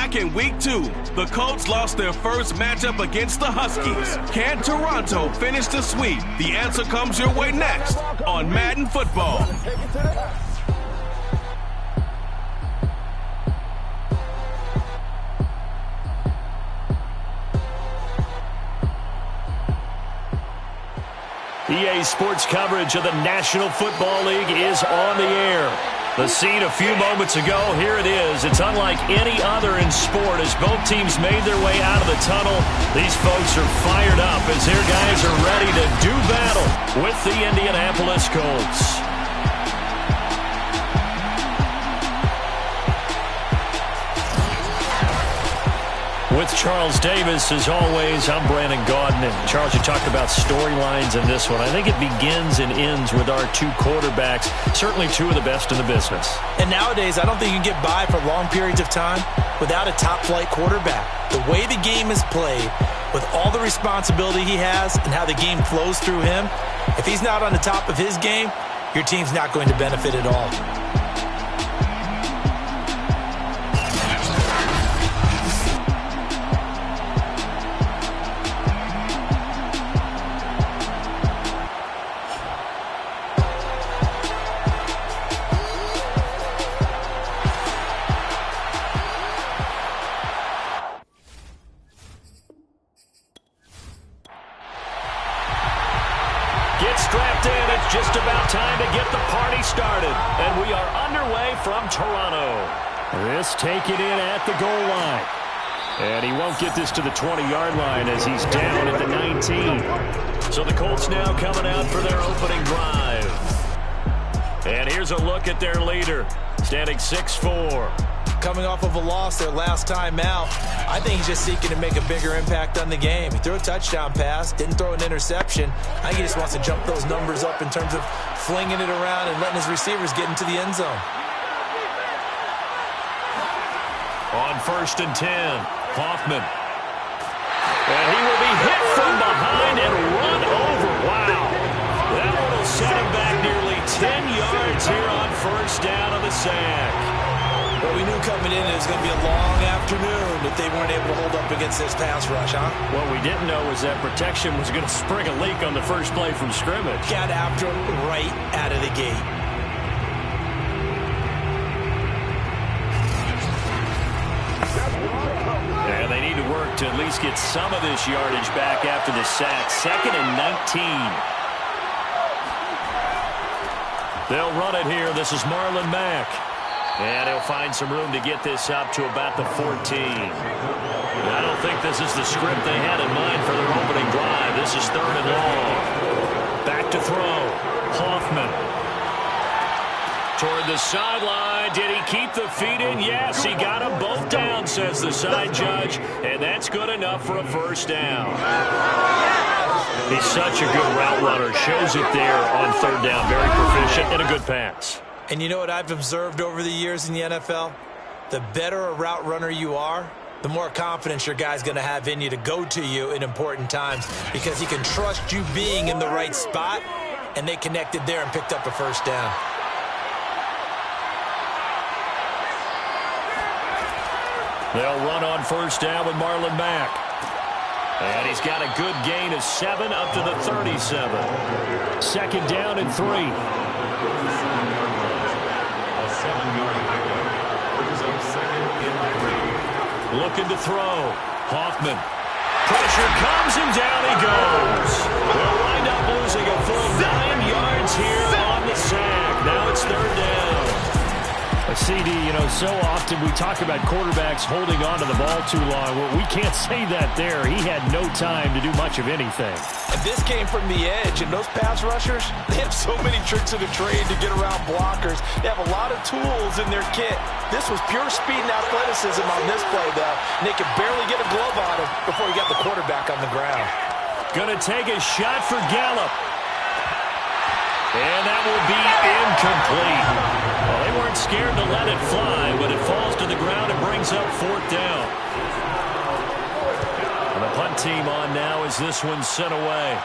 back in Week 2. The Colts lost their first matchup against the Huskies. Can Toronto finish the sweep? The answer comes your way next on Madden Football. EA Sports coverage of the National Football League is on the air. The scene a few moments ago, here it is. It's unlike any other in sport as both teams made their way out of the tunnel. These folks are fired up as their guys are ready to do battle with the Indianapolis Colts. With Charles Davis, as always, I'm Brandon Gaudin. And Charles, you talked about storylines in this one. I think it begins and ends with our two quarterbacks, certainly two of the best in the business. And nowadays, I don't think you can get by for long periods of time without a top-flight quarterback. The way the game is played, with all the responsibility he has and how the game flows through him, if he's not on the top of his game, your team's not going to benefit at all. Strapped in, it's just about time to get the party started. And we are underway from Toronto. This taken in at the goal line. And he won't get this to the 20-yard line as he's down at the 19. So the Colts now coming out for their opening drive. And here's a look at their leader, standing 6'4". Coming off of a loss their last time out, I think he's just seeking to make a bigger impact on the game. He threw a touchdown pass, didn't throw an interception. I think he just wants to jump those numbers up in terms of flinging it around and letting his receivers get into the end zone. On 1st and 10, Hoffman. And he will be hit from behind and run over. Wow. That one will set him back nearly 10 yards here on 1st down on the sack. But we knew coming in it was going to be a long afternoon if they weren't able to hold up against this pass rush, huh? What we didn't know was that protection was going to spring a leak on the first play from scrimmage. Got after him right out of the gate. And they need to work to at least get some of this yardage back after the sack. 2nd and 19. They'll run it here. This is Marlon Mack. And he'll find some room to get this up to about the 14. I don't think this is the script they had in mind for their opening drive. This is 3rd and long. Back to throw. Hoffman. Toward the sideline. Did he keep the feet in? Yes, he got them both down, says the side judge. And that's good enough for a 1st down. He's such a good route runner. Shows it there on 3rd down. Very proficient and a good pass. And you know what I've observed over the years in the NFL? The better a route runner you are, the more confidence your guy's going to have in you to go to you in important times because he can trust you being in the right spot, and they connected there and picked up a 1st down. They'll run on 1st down with Marlon Mack. And he's got a good gain of 7 up to the 37. 2nd down and 3. Looking to throw. Hoffman. Pressure comes and down he goes. They'll wind up losing a full 9 yards here on the sack. Now it's 3rd down. CD, you know, so often we talk about quarterbacks holding on to the ball too long. Well, we can't say that there. He had no time to do much of anything. And this came from the edge, and those pass rushers, they have so many tricks of the trade to get around blockers. They have a lot of tools in their kit. This was pure speed and athleticism on this play, though. And they could barely get a glove on him before he got the quarterback on the ground. Gonna take a shot for Gallup. And that will be incomplete. Well, they weren't scared to let it fly, but it falls to the ground and brings up 4th down. And the punt team on now as this one's sent away.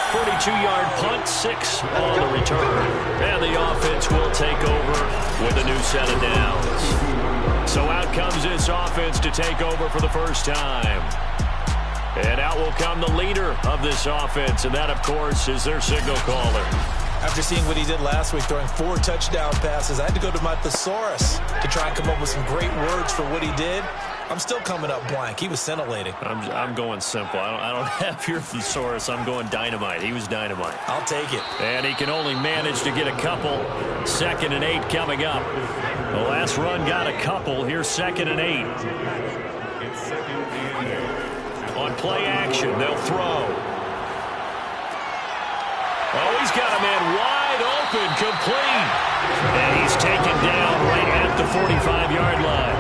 42 42-yard punt, 6 on the return. And the offense will take over with a new set of downs. So out comes this offense to take over for the first time. And out will come the leader of this offense, and that, of course, is their signal caller. After seeing what he did last week, throwing 4 touchdown passes, I had to go to my thesaurus to try and come up with some great words for what he did. I'm still coming up blank. He was scintillating. I'm going simple. I don't have your thesaurus. I'm going dynamite. He was dynamite. I'll take it. And he can only manage to get a couple. 2nd and 8 coming up. The last run got a couple. Here's 2nd and 8. On play action, they'll throw. Oh, he's got a man wide open, complete. And he's taken down right at the 45-yard line.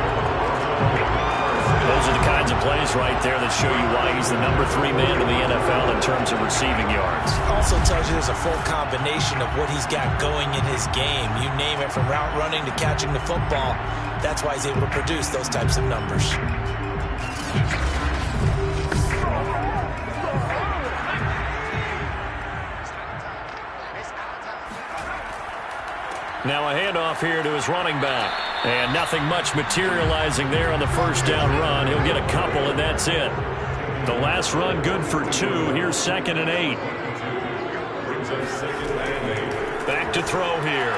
Those are the kinds of plays right there that show you why he's the number 3 man in the NFL in terms of receiving yards. Also tells you there's a full combination of what he's got going in his game. You name it, from route running to catching the football. That's why he's able to produce those types of numbers. Now a handoff here to his running back. And nothing much materializing there on the first down run. He'll get a couple, and that's it. The last run good for 2. Here's 2nd and 8. Back to throw here.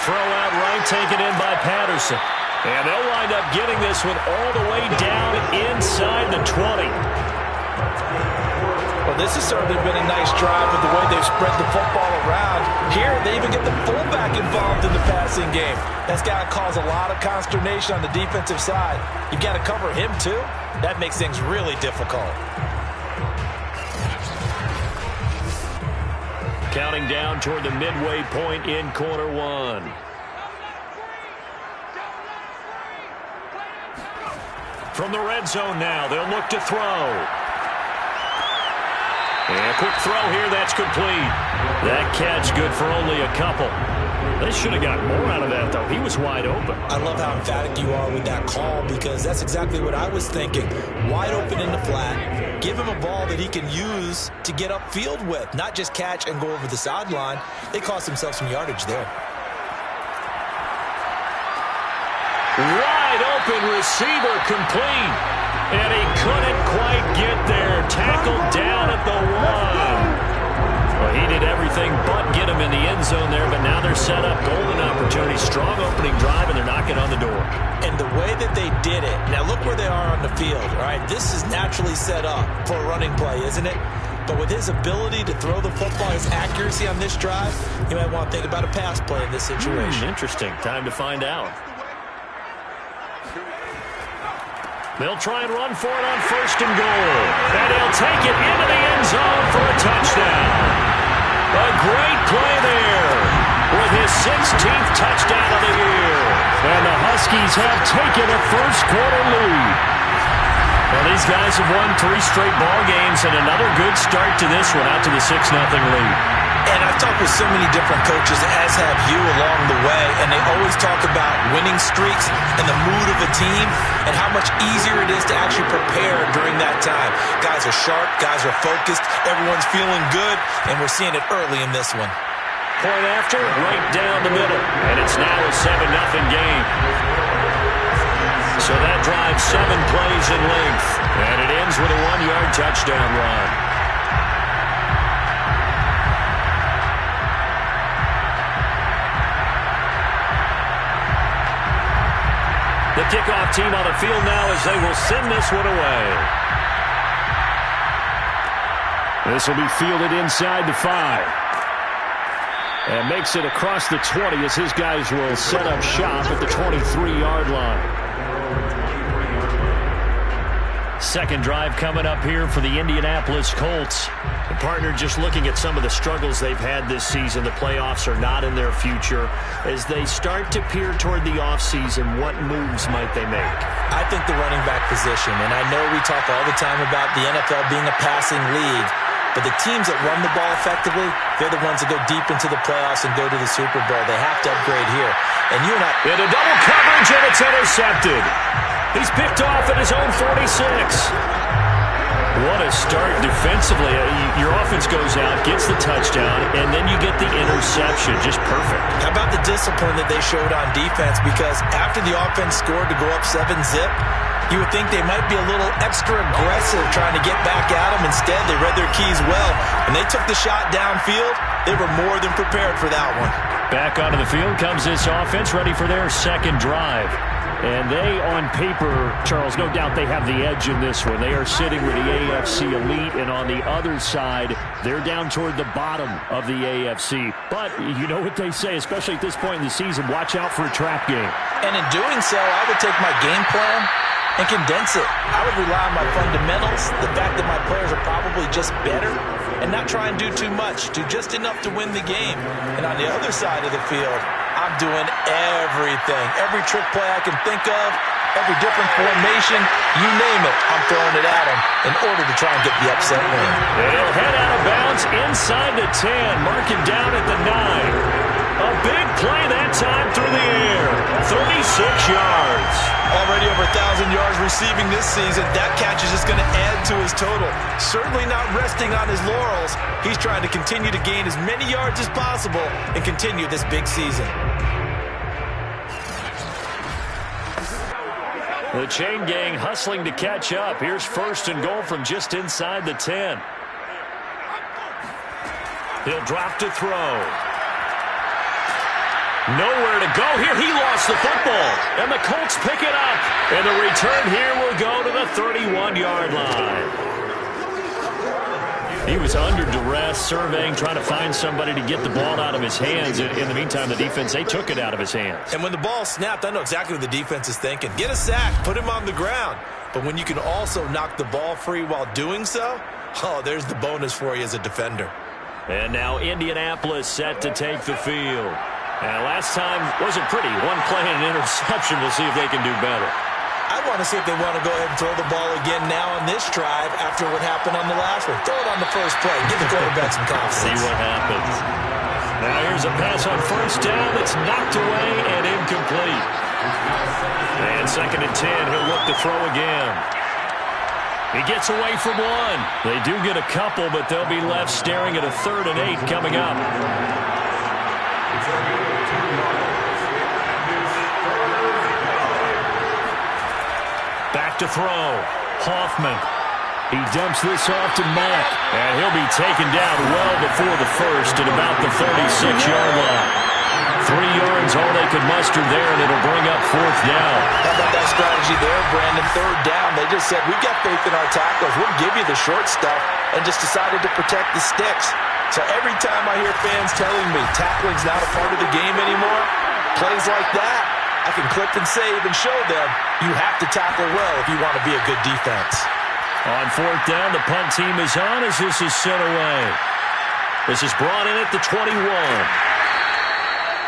Throw out right, taken in by Patterson. And they'll wind up getting this one all the way down inside the 20. Well, this has certainly been a nice drive with the way they've spread the football around. Here, they even get the fullback involved in the passing game. That's got to cause a lot of consternation on the defensive side. You've got to cover him, too. That makes things really difficult. Counting down toward the midway point in quarter 1. From the red zone now, they'll look to throw. And a quick throw here, that's complete. That catch good for only a couple. They should have got more out of that, though. He was wide open. I love how emphatic you are with that call, because that's exactly what I was thinking. Wide open in the flat. Give him a ball that he can use to get upfield with, not just catch and go over the sideline. They cost themselves some yardage there. Wide open receiver, complete. And he couldn't quite get there. Tackled down at the 1. Well, he did everything but get him in the end zone there, but now they're set up. Golden opportunity, strong opening drive, and they're knocking on the door. And the way that they did it, now look where they are on the field. All right, this is naturally set up for a running play, isn't it? But with his ability to throw the football, his accuracy on this drive, you might want to think about a pass play in this situation. Interesting. Time to find out. They'll try and run for it on 1st and goal. And he'll take it into the end zone for a touchdown. A great play there with his 16th touchdown of the year. And the Huskies have taken a first-quarter lead. Well, these guys have won 3 straight ball games, and another good start to this one, out to the 6-0 lead. And I've talked with so many different coaches, as have you, along the way, and they always talk about winning streaks and the mood of a team and how much easier it is to actually prepare during that time. Guys are sharp, guys are focused, everyone's feeling good, and we're seeing it early in this one. Point after, right down the middle, and it's now a 7-0 game. So that drives 7 plays in length, and it ends with a 1-yard touchdown run. The kickoff team on the field now as they will send this one away. This will be fielded inside the 5. And makes it across the 20 as his guys will set up shop at the 23-yard line. Second drive coming up here for the Indianapolis Colts. The partner, just looking at some of the struggles they've had this season, the playoffs are not in their future. As they start to peer toward the offseason, what moves might they make? I think the running back position, and I know we talk all the time about the NFL being a passing league, but the teams that run the ball effectively, they're the ones that go deep into the playoffs and go to the Super Bowl. They have to upgrade here. And you and I... Into double coverage, and it's intercepted. He's picked off at his own 46. What a start defensively. Your offense goes out, gets the touchdown, and then you get the interception. Just perfect. How about the discipline that they showed on defense? Because after the offense scored to go up 7-zip, you would think they might be a little extra aggressive trying to get back at them. Instead, they read their keys well. When they took the shot downfield, they were more than prepared for that one. Back onto the field comes this offense, ready for their second drive. And they, on paper, Charles, no doubt they have the edge in this one. They are sitting with the AFC elite, and on the other side, they're down toward the bottom of the AFC. But you know what they say, especially at this point in the season, watch out for a trap game. And in doing so, I would take my game plan and condense it. I would rely on my fundamentals, the fact that my players are probably just better, and not try and do too much, do just enough to win the game. And on the other side of the field, I'm doing everything. Every trick play I can think of, every different formation, you name it, I'm throwing it at them in order to try and get the upset win. They'll head out of bounds inside the 10, marking down at the 9. A big play that time through the air. 36 yards. Already over 1,000 yards receiving this season. That catch is just going to add to his total. Certainly not resting on his laurels. He's trying to continue to gain as many yards as possible and continue this big season. The chain gang hustling to catch up. Here's first and goal from just inside the 10. He'll drop to throw. Nowhere to go here. He lost the football. And the Colts pick it up. And the return here will go to the 31-yard line. He was under duress, surveying, trying to find somebody to get the ball out of his hands. In the meantime, the defense, they took it out of his hands. And when the ball snapped, I know exactly what the defense is thinking. Get a sack, put him on the ground. But when you can also knock the ball free while doing so, oh, there's the bonus for you as a defender. And now Indianapolis set to take the field. And last time wasn't pretty. One play and an interception. We'll see if they can do better. I want to see if they want to go ahead and throw the ball again now on this drive after what happened on the last one. Throw it on the first play. Give the quarterback some confidence. See what happens. Now here's a pass on first down that's knocked away and incomplete. And second and 10, he'll look to throw again. He gets away from one. They do get a couple, but they'll be left staring at a 3rd and 8 coming up. Back to throw. Hoffman. He dumps this off to Mack. And he'll be taken down well before the first at about the 36-yard line. 3 yards, all they could muster there, and it'll bring up 4th down. How about that strategy there, Brandon? 3rd down. They just said, we've got faith in our tackles. We'll give you the short stuff, and just decided to protect the sticks. So every time I hear fans telling me tackling's not a part of the game anymore, plays like that, I can clip and save and show them you have to tackle well if you want to be a good defense. On 4th down, the punt team is on as this is sent away. This is brought in at the 21.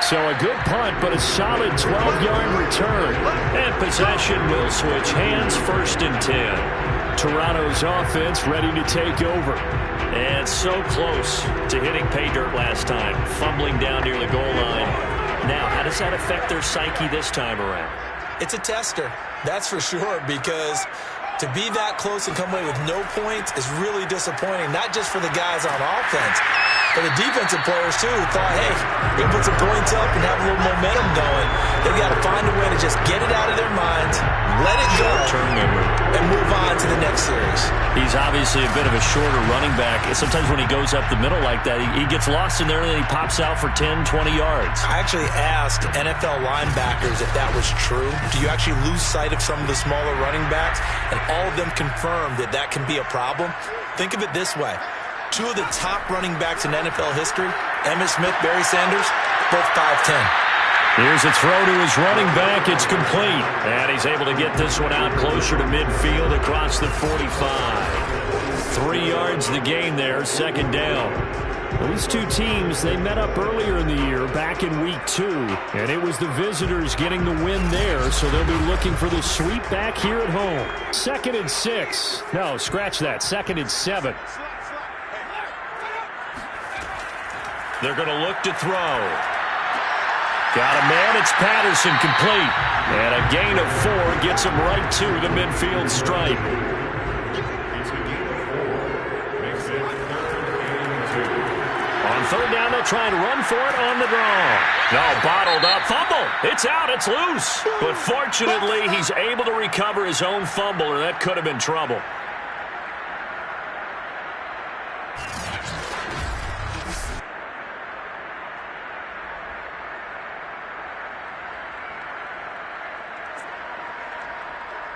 So a good punt, but a solid 12-yard return. And possession will switch hands, 1st and 10. Toronto's offense ready to take over. And so close to hitting pay dirt last time, fumbling down near the goal line. Now, how does that affect their psyche this time around? It's a tester, that's for sure, because to be that close and come away with no points is really disappointing, not just for the guys on offense, but the defensive players, too, who thought, hey, we can put some points up and have a little momentum going. They've got to find a way to just get it out of their minds, let it go, and move on to the next series. He's obviously a bit of a shorter running back. Sometimes when he goes up the middle like that, he gets lost in there and then he pops out for 10, 20 yards. I actually asked NFL linebackers if that was true. Do you actually lose sight of some of the smaller running backs? And all of them confirmed that that can be a problem. Think of it this way. 2 of the top running backs in NFL history, Emmitt Smith, Barry Sanders, both 5'10". Here's a throw to his running back. It's complete. And he's able to get this one out closer to midfield across the 45. 3 yards the gain there, 2nd down. These two teams, they met up earlier in the year, back in week 2. And it was the visitors getting the win there, so they'll be looking for the sweep back here at home. 2nd and 6. No, scratch that. 2nd and 7. They're going to look to throw. Got a man, it's Patterson, complete. And a gain of 4 gets him right to the midfield stripe. they'll try and run for it on the draw. No, bottled up. Fumble. It's out. It's loose. But fortunately, he's able to recover his own fumble, or that could have been trouble.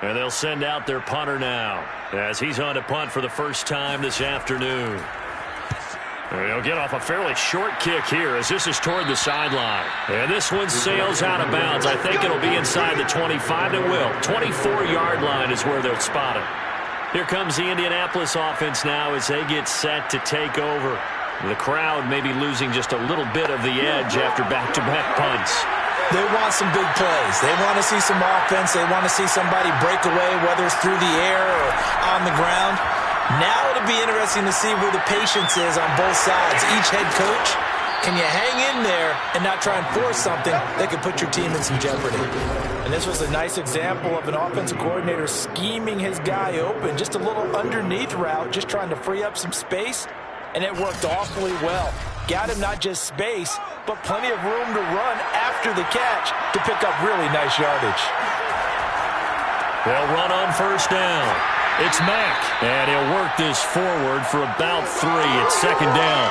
And they'll send out their punter now as he's on to punt for the first time this afternoon. He'll get off a fairly short kick here as this is toward the sideline. And this one sails out of bounds. I think it'll be inside the 25. It will. 24-yard line is where they'll spot it. Here comes the Indianapolis offense now as they get set to take over. The crowd may be losing just a little bit of the edge after back-to-back punts. They want some big plays. They want to see some offense. They want to see somebody break away, whether it's through the air or on the ground. Now it'll be interesting to see where the patience is on both sides. Each head coach, can you hang in there and not try and force something that could put your team in some jeopardy? And this was a nice example of an offensive coordinator scheming his guy open. Just a little underneath route, just trying to free up some space, and it worked awfully well. Got him not just space, but plenty of room to run after the catch to pick up really nice yardage. They'll run on first down. It's Mack, and he'll work this forward for about 3. It's second down.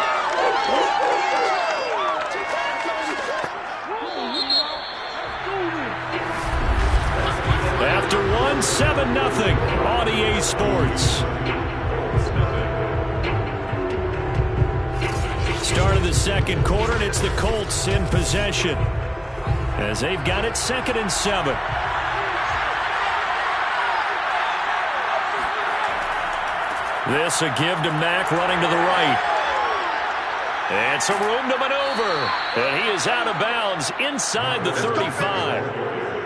After 1, 7-0 on EA Sports. Start of the second quarter, and it's the Colts in possession as they've got it 2nd and 7. This a give to Mack running to the right. And some room to maneuver. And he is out of bounds inside the 35.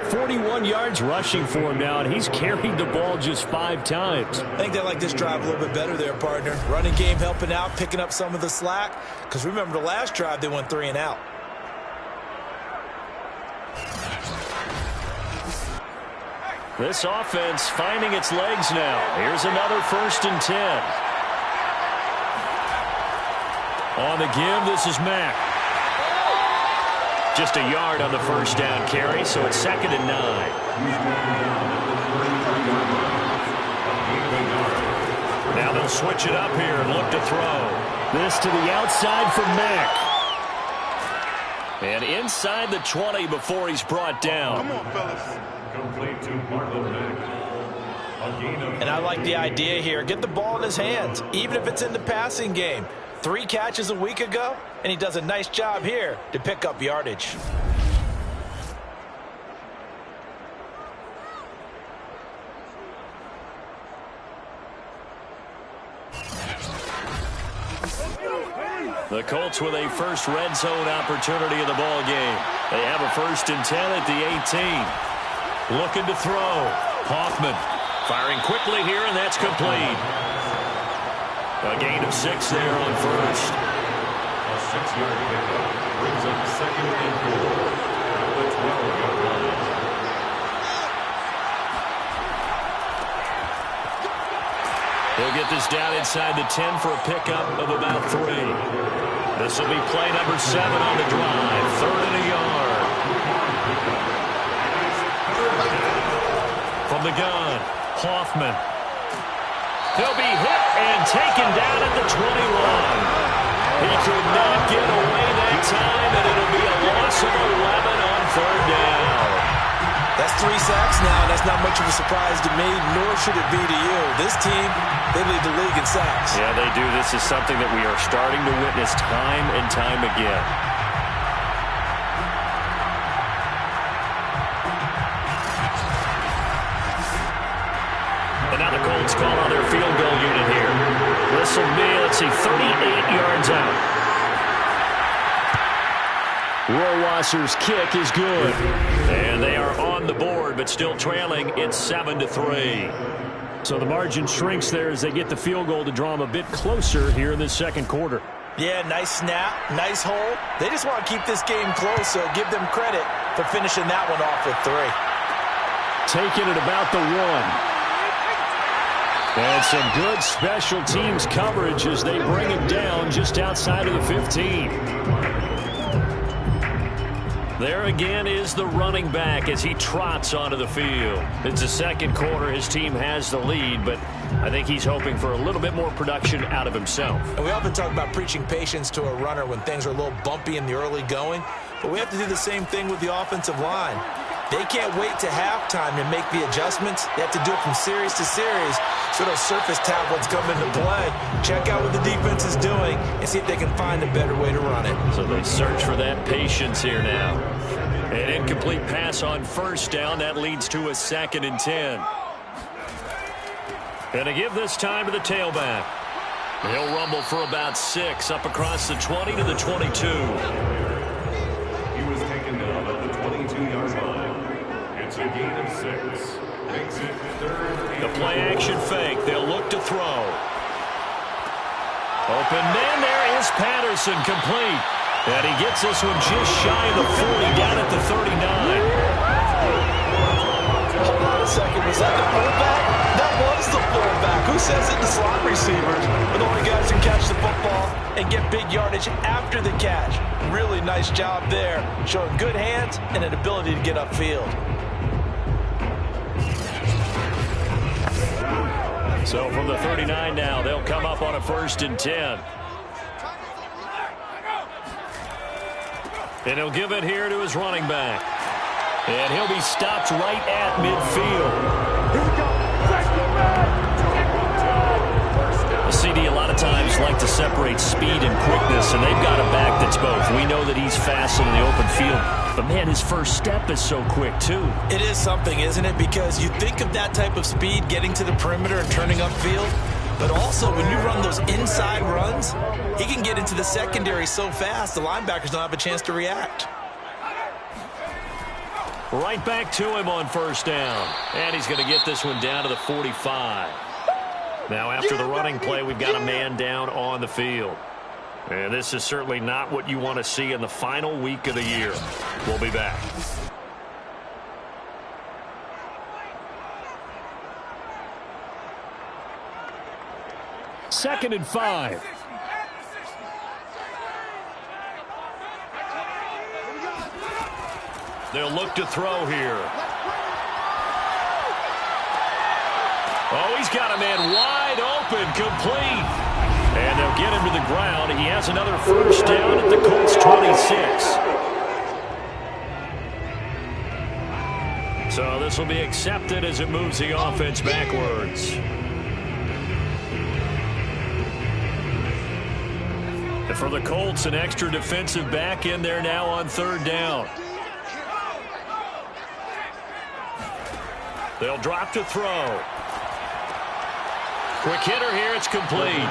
41 yards rushing for him now, and he's carried the ball just 5 times. I think they like this drive a little bit better there, partner. Running game helping out, picking up some of the slack. Because remember the last drive, they went 3 and out. This offense finding its legs now. Here's another 1st and 10. On the give, this is Mack. Just a yard on the first down carry, so it's 2nd and 9. Now they'll switch it up here and look to throw. This to the outside for Mack. And inside the 20 before he's brought down. Come on, fellas. Complete to Marlon Mack. And I like the idea here. Get the ball in his hands, even if it's in the passing game. 3 catches a week ago, and he does a nice job here to pick up yardage. The Colts with a first red zone opportunity in the ball game. They have a 1st and 10 at the 18. Looking to throw. Hoffman firing quickly here, and that's complete. A gain of 6 there on first. A 6-yard pickup brings up 2nd and 4 at the 12-yard line. He'll get this down inside the 10 for a pickup of about 3. This will be play number 7 on the drive. 3rd and a yard. From the gun, Hoffman. He'll be hit and taken down at the 21. He could not get away that time, and it'll be a loss of 11 on 3rd down. That's 3 sacks now, and that's not much of a surprise to me, nor should it be to you. This team, they lead the league in sacks. Yeah, they do. This is something that we are starting to witness time and time again. And now the Colts call on their field goal unit here. This will be, 38 yards out. Rohrwasser's kick is good. And they are on the board, but still trailing. It's 7-3. So the margin shrinks there as they get the field goal to draw them a bit closer here in the second quarter. Yeah, nice snap, nice hole. They just want to keep this game close, so give them credit for finishing that one off with 3. Taking it about the 1. And some good special teams coverage as they bring him down just outside of the 15. There again is the running back as he trots onto the field. It's the second quarter. His team has the lead, but I think he's hoping for a little bit more production out of himself. And we often talk about preaching patience to a runner when things are a little bumpy in the early going, but we have to do the same thing with the offensive line. They can't wait to halftime to make the adjustments. They have to do it from series to series so those surface tablets come into play. Check out what the defense is doing and see if they can find a better way to run it. So they search for that patience here now. An incomplete pass on first down. That leads to a 2nd and 10. And to give this time to the tailback. He'll rumble for about 6 up across the 20 to the 22. He was taken down at the 22-yard line. It's a gain of 6. Makes it 3rd and The play action fake. They'll look to throw. Open man, there is Patterson, complete. And he gets this one just shy of the 40, down at the 39. Hold on a second. Was that the fullback? That was the fullback. Who says it? The slot receivers. But the only guys who can catch the football and get big yardage after the catch. Really nice job there. Showing good hands and an ability to get upfield. So from the 39 now, they'll come up on a 1st and 10. And he'll give it here to his running back. And he'll be stopped right at midfield. Here we go. The CD a lot of times like to separate speed and quickness, and they've got a back that's both. We know that he's fast in the open field, but man, his first step is so quick too. It is something, isn't it? Because you think of that type of speed getting to the perimeter and turning upfield, but also when you run those inside runs, he can get into the secondary so fast the linebackers don't have a chance to react. Right back to him on first down. And he's going to get this one down to the 45. Now after the running play, we've got a man down on the field. And this is certainly not what you want to see in the final week of the year. We'll be back. Second and 5. They'll look to throw here. Oh, he's got a man wide open, complete. And they'll get him to the ground. He has another first down at the Colts 26. So this will be accepted as it moves the offense backwards. And for the Colts, an extra defensive back in there now on third down. They'll drop to throw. Quick hitter here, it's complete.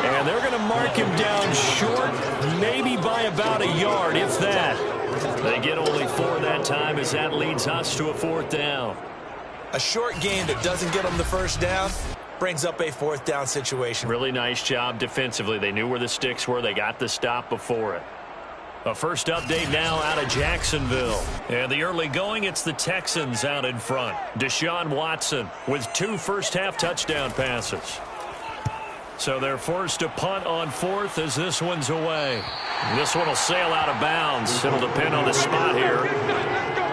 And they're going to mark him down short, maybe by about a yard, if that. They get only 4 that time as that leads us to a 4th down. A short game that doesn't get them the first down brings up a 4th down situation. Really nice job defensively. They knew where the sticks were. They got the stop before it. A first update now out of Jacksonville. And the early going, it's the Texans out in front. Deshaun Watson with 2 first-half touchdown passes. So they're forced to punt on 4th as this one's away. This one will sail out of bounds. It'll depend on the spot here.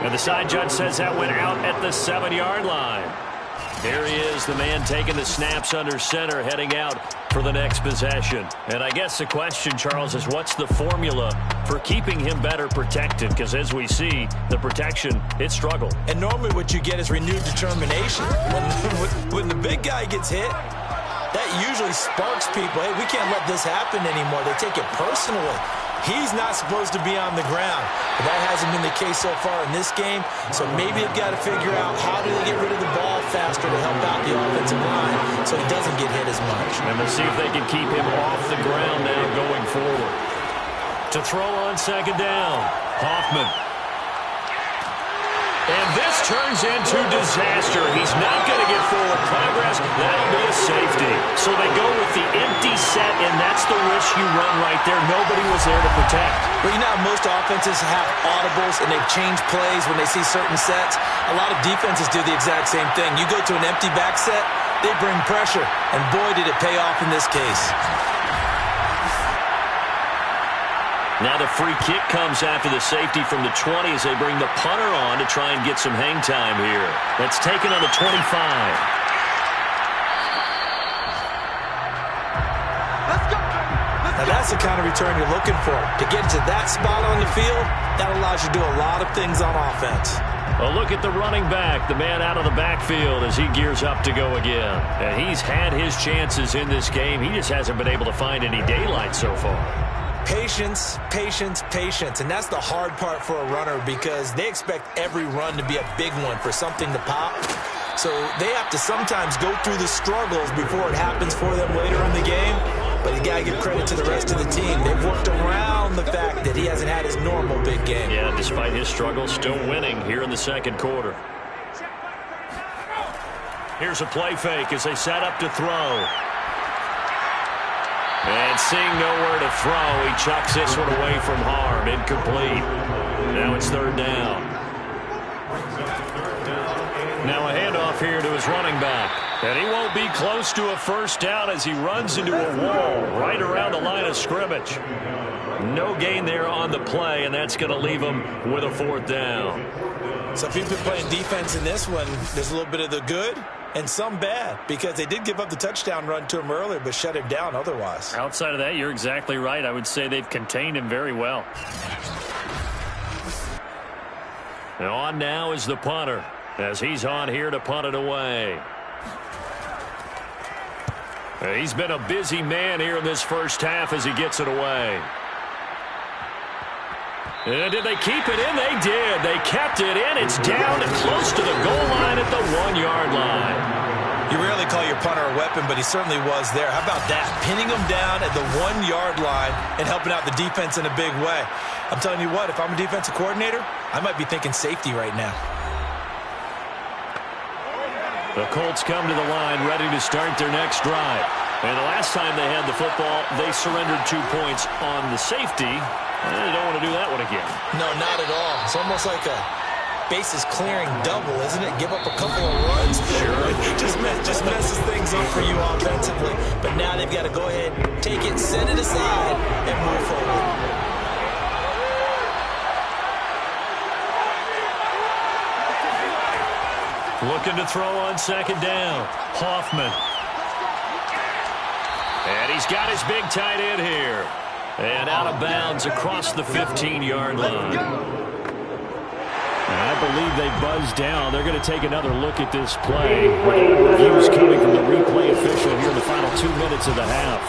And the side judge says that went out at the 7-yard line. There he is, the man taking the snaps under center, heading out for the next possession. And I guess the question, Charles, is what's the formula for keeping him better protected? Because as we see, the protection, it struggled. And normally what you get is renewed determination. When the big guy gets hit, that usually sparks people. Hey, we can't let this happen anymore. They take it personally. He's not supposed to be on the ground. But that hasn't been the case so far in this game. So maybe they've got to figure out how do they get rid of the ball faster to help out the offensive line so he doesn't get hit as much. And we'll see if they can keep him off the ground now going forward. To throw on second down, Hoffman. And this turns into disaster. He's not going to get forward progress. That'll be a safety. So they go with the empty set, and that's the risk you run right there. Nobody was there to protect. Well, you know how most offenses have audibles, and they've changed plays when they see certain sets. A lot of defenses do the exact same thing. You go to an empty back set, They bring pressure, and boy, did it pay off in this case. Now the free kick comes after the safety from the 20 as they bring the punter on to try and get some hang time here. That's taken on the 25. Now that's the kind of return you're looking for. To get to that spot on the field, that allows you to do a lot of things on offense. Well, look at the running back, the man out of the backfield as he gears up to go again. And he's had his chances in this game. He just hasn't been able to find any daylight so far. Patience, patience, patience. And that's the hard part for a runner because they expect every run to be a big one for something to pop. So they have to sometimes go through the struggles before it happens for them later in the game. But you got to give credit to the rest of the team. They've worked around the fact that he hasn't had his normal big game. Yeah, despite his struggles, still winning here in the second quarter. Here's a play fake as they set up to throw. And seeing nowhere to throw, he chucks this one away from harm. Incomplete. Now it's third down. Now a handoff here to his running back. And he won't be close to a first down as he runs into a wall right around the line of scrimmage. No gain there on the play, and that's going to leave him with a fourth down. So if you've been playing defense in this one, there's a little bit of the good and some bad because they did give up the touchdown run to him earlier but shut him down otherwise. Outside of that, you're exactly right. I would say they've contained him very well. And on now is the punter as he's on here to punt it away. He's been a busy man here in this first half as he gets it away. And did they keep it in? They did. They kept it in. It's down to close to the goal line at the 1-yard line. You rarely call your punter a weapon, but he certainly was there. How about that? Pinning him down at the 1-yard line and helping out the defense in a big way. I'm telling you what, if I'm a defensive coordinator, I might be thinking safety right now. The Colts come to the line ready to start their next drive. And the last time they had the football, they surrendered 2 points on the safety. And they don't want to do that one again. No, not at all. It's almost like a bases clearing double, isn't it? Give up a couple of runs. Sure. just messes things up for you offensively. But now they've got to go ahead, take it, set it aside, and move forward. Looking to throw on second down. Hoffman. And he's got his big tight end here. And out of bounds across the 15-yard line. And I believe they buzzed down. They're going to take another look at this play. Reviews coming from the replay official here in the final 2 minutes of the half.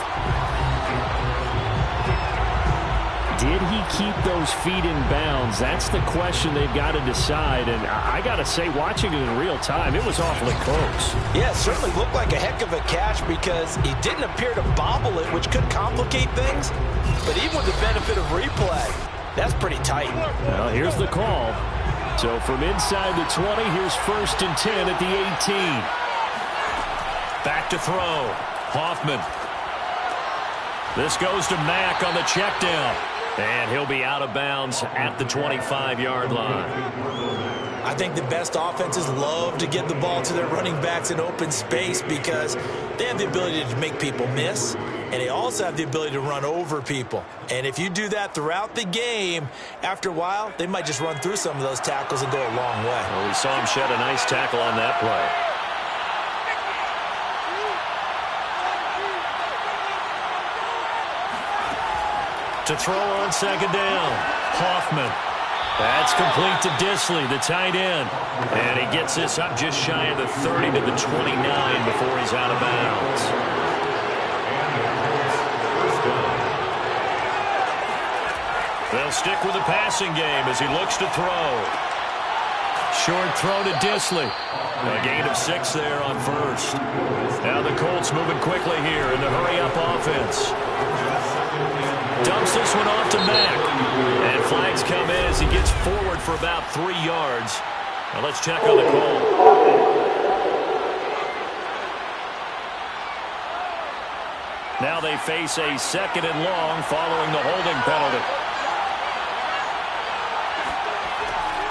Did he keep those feet in bounds? That's the question they've got to decide. And I got to say, watching it in real time, it was awfully close. Yeah, it certainly looked like a heck of a catch because he didn't appear to bobble it, which could complicate things. But even with the benefit of replay, that's pretty tight. Well, here's the call. So from inside the 20, here's 1st and 10 at the 18. Back to throw. Hoffman. This goes to Mack on the check down. And he'll be out of bounds at the 25-yard line. I think the best offenses love to get the ball to their running backs in open space because they have the ability to make people miss, and they also have the ability to run over people. And if you do that throughout the game, after a while, they might just run through some of those tackles and go a long way. Well, we saw him shed a nice tackle on that play. To throw on second down. Hoffman. That's complete to Disley, the tight end. And he gets this up just shy of the 30 to the 29 before he's out of bounds. They'll stick with the passing game as he looks to throw. Short throw to Disley. A gain of 6 there on first. Now the Colts moving quickly here in the hurry-up offense. Dumps this one off to Mack. And flags come in as he gets forward for about 3 yards. Now let's check on the call. Now they face a 2nd and long following the holding penalty.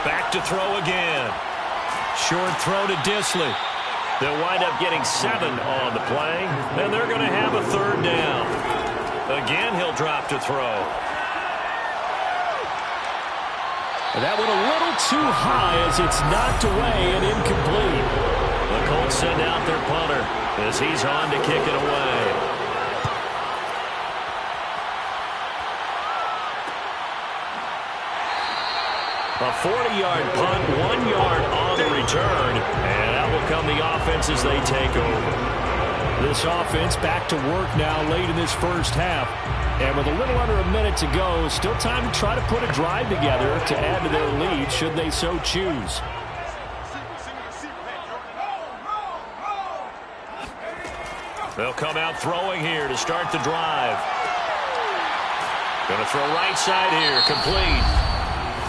Back to throw again. Short throw to Disley. They'll wind up getting 7 on the play, and they're going to have a 3rd down. Again, he'll drop to throw. That went a little too high as it's knocked away and incomplete. The Colts send out their punter as he's on to kick it away. A 40-yard punt, 1 yard on the return, and out will come the offense as they take over. This offense back to work now late in this first half. And with a little under a minute to go, still time to try to put a drive together to add to their lead should they so choose. They'll come out throwing here to start the drive. Going to throw right side here, complete.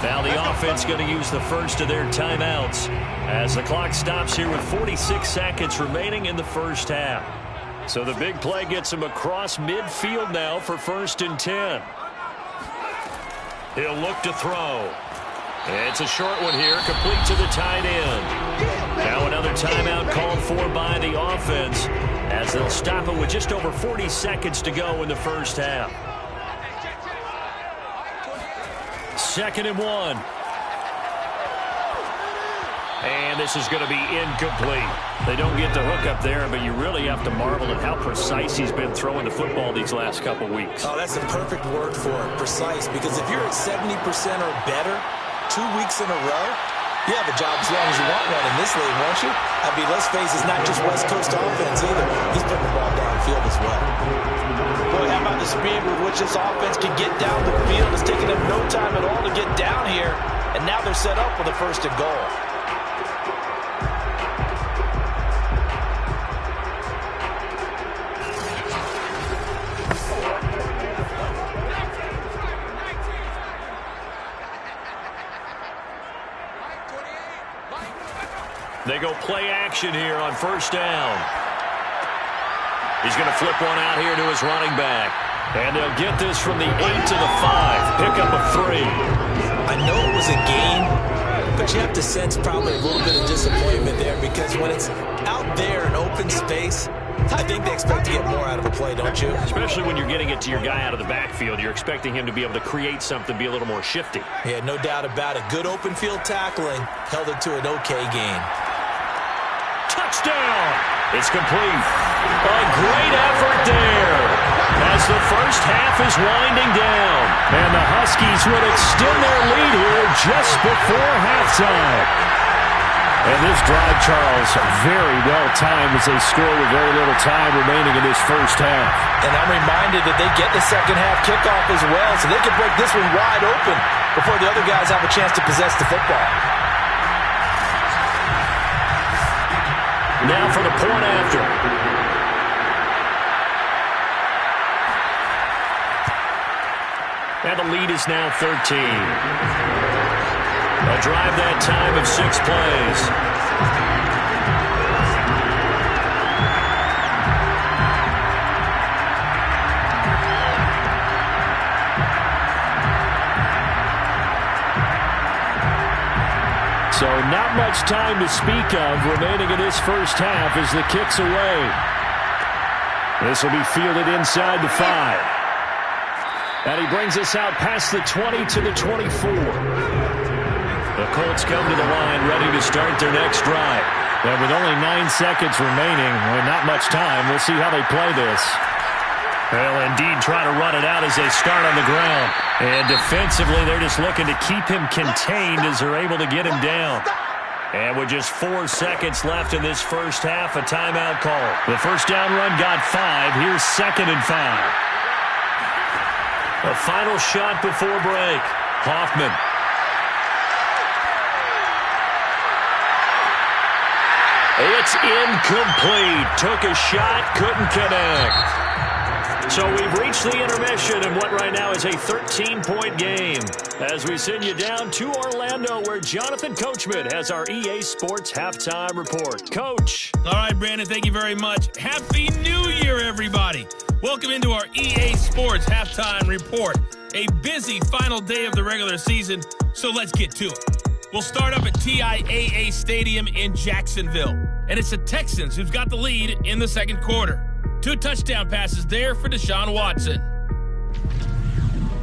Now the offense going to use the first of their timeouts as the clock stops here with 46 seconds remaining in the first half. So the big play gets him across midfield now for 1st and 10. He'll look to throw. It's a short one here, complete to the tight end. Now another timeout called for by the offense as they'll stop it with just over 40 seconds to go in the first half. 2nd and 1. And this is going to be incomplete. They don't get the hook up there, but you really have to marvel at how precise he's been throwing the football these last couple weeks. Oh, that's a perfect word for it, precise, because if you're at 70% or better 2 weeks in a row, you have a job as long as you want one in this league, won't you? I mean, let's face it, it's not just West Coast offense either. He's putting the ball downfield as well. Boy, how about the speed with which this offense can get down the field? It's taking them no time at all to get down here, and now they're set up with a 1st and goal. They go play action here on 1st down. He's going to flip one out here to his running back. And they'll get this from the 8 to the 5. Pick up a 3. I know it was a gain, but you have to sense probably a little bit of disappointment there because when it's out there in open space, I think they expect to get more out of a play, don't you? Especially when you're getting it to your guy out of the backfield. You're expecting him to be able to create something, be a little more shifty. Yeah, no doubt about it. Good open field tackling held it to an okay gain. Touchdown! It's complete. A great effort there as the first half is winding down. And the Huskies would extend their lead here just before halftime. And this drive, Charles, very well timed as they score with very little time remaining in this first half. And I'm reminded that they get the second half kickoff as well, so they can break this one wide open before the other guys have a chance to possess the football. Now for the point after. And the lead is now 13. A drive that time of 6 plays. So not much time to speak of remaining in this first half as the kick's away. This will be fielded inside the 5. And he brings us out past the 20 to the 24. The Colts come to the line ready to start their next drive. And with only 9 seconds remaining, and not much time, we'll see how they play this. They'll indeed try to run it out as they start on the ground. And defensively, they're just looking to keep him contained as they're able to get him down. And with just 4 seconds left in this first half, a timeout call. The first down run got 5. Here's 2nd and 5. A final shot before break. Hoffman. It's incomplete. Took a shot, couldn't connect. So we've reached the intermission in what right now is a 13-point game as we send you down to Orlando where Jonathan Coachman has our EA Sports Halftime Report. Coach. All right, Brandon, thank you very much. Happy New Year, everybody. Welcome into our EA Sports Halftime Report. A busy final day of the regular season, so let's get to it. We'll start up at TIAA Stadium in Jacksonville. and it's the Texans who've got the lead in the second quarter. 2 touchdown passes there for Deshaun Watson.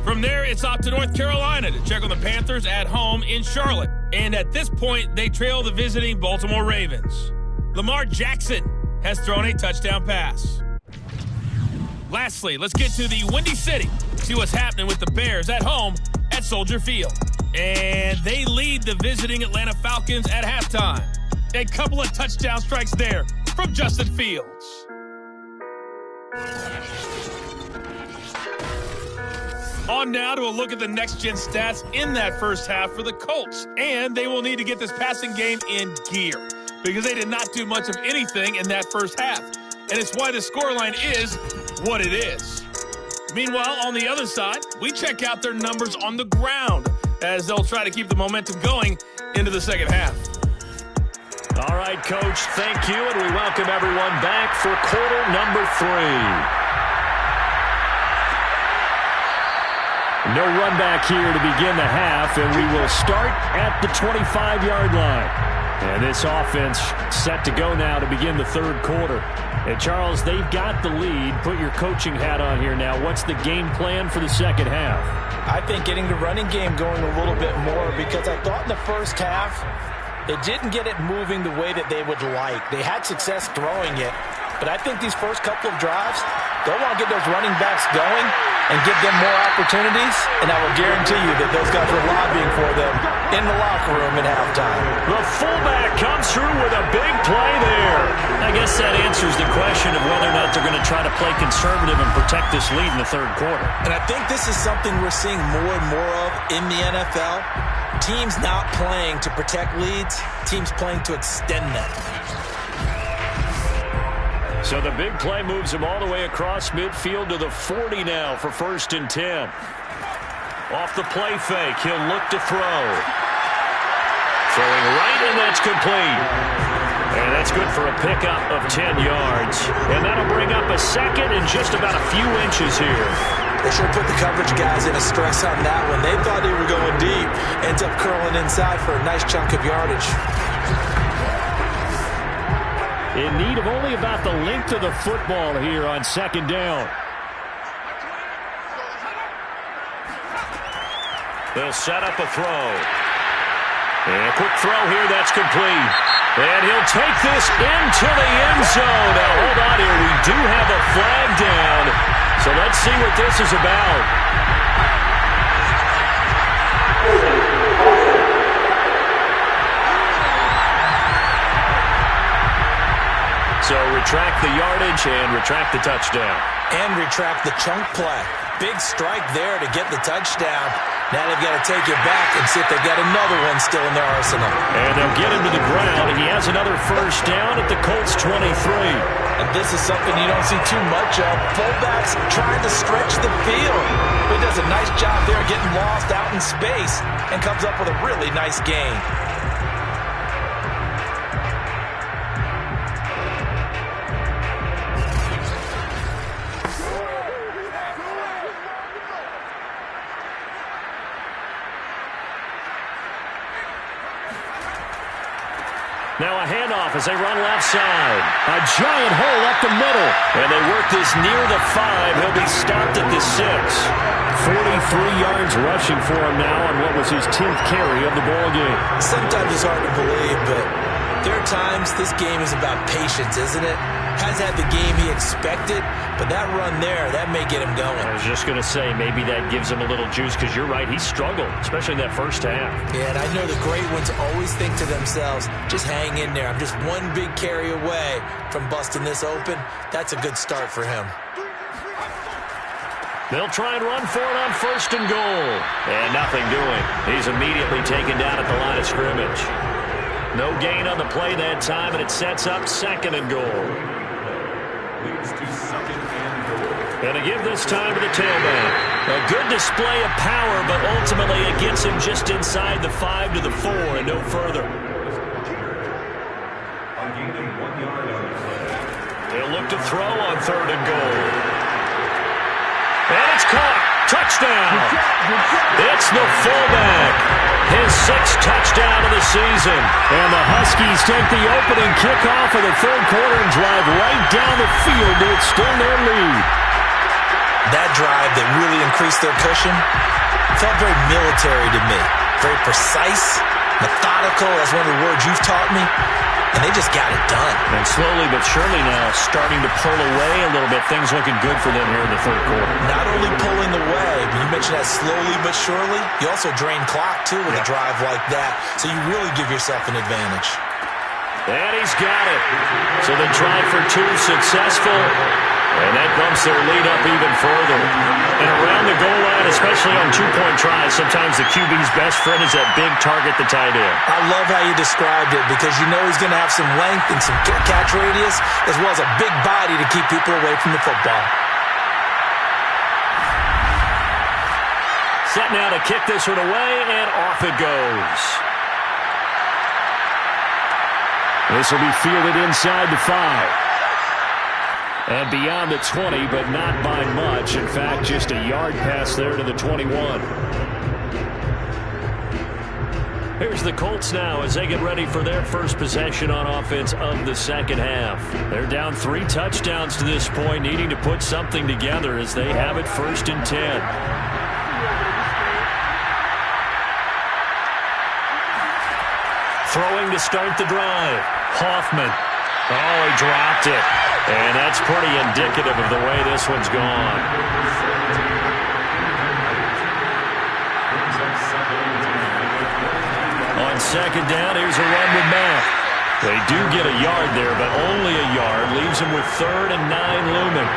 From there, it's off to North Carolina to check on the Panthers at home in Charlotte. And at this point, they trail the visiting Baltimore Ravens. Lamar Jackson has thrown a touchdown pass. Lastly, let's get to the Windy City. See what's happening with the Bears at home at Soldier Field. And they lead the visiting Atlanta Falcons at halftime. A couple of touchdown strikes there from Justin Fields. On now to a look at the next-gen stats in that first half for the Colts. And they will need to get this passing game in gear because they did not do much of anything in that first half. And it's why the scoreline is what it is. Meanwhile, on the other side, we check out their numbers on the ground as they'll try to keep the momentum going into the second half. All right, Coach, thank you, and we welcome everyone back for quarter number 3. No run back here to begin the half, and we will start at the 25-yard line. And this offense set to go now to begin the third quarter. And, Charles, they've got the lead. Put your coaching hat on here now. What's the game plan for the second half? I think getting the running game going a little bit more because I thought in the first half they didn't get it moving the way that they would like. They had success throwing it, but I think these first couple of drives, they'll want to get those running backs going and give them more opportunities, and I will guarantee you that those guys were lobbying for them in the locker room at halftime. The fullback comes through with a big play there. I guess that answers the question of whether or not they're going to try to play conservative and protect this lead in the third quarter. And I think this is something we're seeing more and more of in the NFL. Teams not playing to protect leads, teams playing to extend them. So the big play moves him all the way across midfield to the 40 now for 1st and 10. Off the play fake, he'll look to throw. Throwing right, and that's complete. And that's good for a pickup of 10 yards. And that'll bring up a second and just about a few inches here. They sure put the coverage guys in a stress on that one. They thought they were going deep. Ends up curling inside for a nice chunk of yardage. In need of only about the length of the football here on 2nd down. They'll set up a throw. And a quick throw here, that's complete. And he'll take this into the end zone. Now, hold on here. We do have a flag down. So let's see what this is about. So retract the yardage and retract the touchdown. And retract the chunk play. Big strike there to get the touchdown. Now they've got to take it back and see if they've got another one still in their arsenal. And they'll get him to the ground. He has another first down at the Colts 23. And this is something you don't see too much of. Fullbacks trying to stretch the field. But does a nice job there getting lost out in space and comes up with a really nice gain. Now a handoff as they run left side. A giant hole up the middle. And they work this near the 5. He'll be stopped at the 6. 43 yards rushing for him now on what was his 10th carry of the ball game. Sometimes it's hard to believe, but there are times this game is about patience, isn't it? Has had the game he expected, but that run there, that may get him going. I was just going to say, maybe that gives him a little juice, because you're right, he struggled, especially in that first half. Yeah, and I know the great ones always think to themselves, just hang in there. I'm just one big carry away from busting this open. That's a good start for him. They'll try and run for it on 1st and goal. And nothing doing. He's immediately taken down at the line of scrimmage. No gain on the play that time, and it sets up 2nd and goal. And to give this time to the tailback. A good display of power, but ultimately it gets him just inside the 5 to the 4 and no further. They'll look to throw on 3rd and goal. And it's caught. Touchdown. It's the fullback. His 6th touchdown of the season. And the Huskies take the opening kickoff of the third quarter and drive right down the field to extend their lead. That drive that really increased their cushion felt very military to me. Very precise, methodical, that's one of the words you've taught me. And they just got it done. And slowly but surely now starting to pull away a little bit. Things looking good for them here in the third quarter. Not only pulling away, but you mentioned that slowly but surely. You also drain clock, too, with a drive like that. So you really give yourself an advantage. And he's got it. So the try for 2 successful. And that bumps their lead up even further. And around the goal line, especially on 2-point tries, sometimes the QB's best friend is that big target, the tight end. I love how you described it because you know he's going to have some length and some catch radius as well as a big body to keep people away from the football. Set now to kick this one away, and off it goes. This will be fielded inside the 5. And beyond the 20, but not by much. In fact, just a yard pass there to the 21. Here's the Colts now as they get ready for their first possession on offense of the second half. They're down 3 touchdowns to this point, needing to put something together as they have it 1st and 10. Throwing to start the drive. Hoffman. Oh, he dropped it. And that's pretty indicative of the way this one's gone. On 2nd down, here's a run with Mack. They do get a yard there, but only a yard. Leaves them with 3rd and 9 looming.